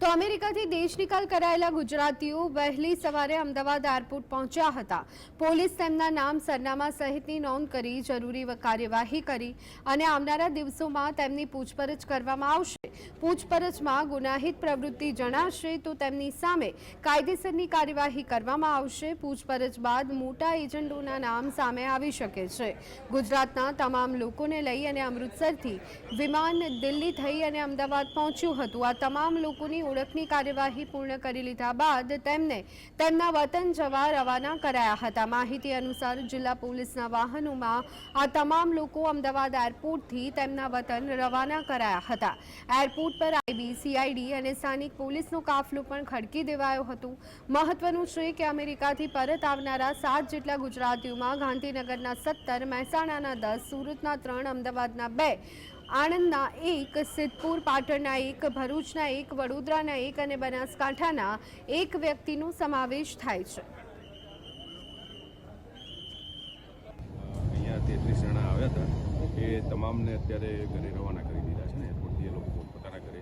તો અમેરિકાથી દેશ નિકાલ કરાયેલા ગુજરાતીઓ વહેલી સવારે અમદાવાદ એરપોર્ટ પહોંચ્યા હતા। પોલીસ તેમના નામ સરનામા સહિતની નોંધ કરી જરૂરી કાર્યવાહી કરી અને આવનારા દિવસોમાં તેમની પૂછપરછ કરવામાં આવશે। પૂછપરછમાં ગુનાહિત પ્રવૃત્તિ જણાશે તો તેમની સામે કાયદેસરની કાર્યવાહી કરવામાં આવશે। પૂછપરછ બાદ મોટા એજન્ટોના નામ સામે આવી શકે છે। ગુજરાતના તમામ લોકોને લઈ અને અમૃતસરથી વિમાન દિલ્હી થઈ અને અમદાવાદ પહોંચ્યું હતું। આ તમામ લોકોની ઓળખની કાર્યવાહી પૂર્ણ કરી લીધા બાદ તેમને તેમના વતન જવા રવાના કરાયા હતા। માહિતી અનુસાર જિલ્લા પોલીસના વાહનોમાં આ તમામ લોકો અમદાવાદ એરપોર્ટથી તેમના વતન રવાના કરાયા હતા। એરપોર્ટ પર આઈબી, સીઆઈડી અને સ્થાનિક પોલીસનો કાફલો પણ ખડકી દેવાયો હતો। મહત્વનું છે કે અમેરિકાથી પરત આવનારા 7 જેટલા ગુજરાતીઓમાં ગાંધીનગરના 17, મહેસાણાના 10, સુરતના 3, અમદાવાદના 2, આણંદના 1, સિદ્ધપુર, પાટણના 1, ભરૂચના 1, વડોદરાના 1 અને બનાસકાંઠાના 1 વ્યક્તિનો સમાવેશ થાય છે। અહીંયા 33 જણા આવ્યા હતા એ તમામને અત્યારે ઘરે રવાના કરી દીધા છે ને એરપોર્ટથી એ લોકો પોતાના ઘરે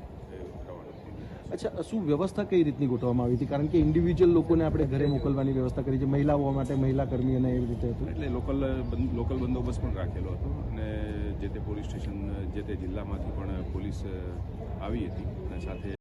રવાના થઈ ગયા છે। अच्छा, શું વ્યવસ્થા કઈ રીતની ગોઠવવામાં આવી હતી? કારણ કે ઇન્ડિવિજ્યુઅલ લોકોને આપણે ઘરે મોકલવાની વ્યવસ્થા કરી છે, મહિલાઓ માટે મહિલા કર્મી અને એવી રીતે હતું। એટલે લોકલ બંદોબસ્ત પણ રાખેલો હતો અને જે તે પોલીસ સ્ટેશન જે તે જિલ્લામાંથી પણ પોલીસ આવી હતી અને સાથે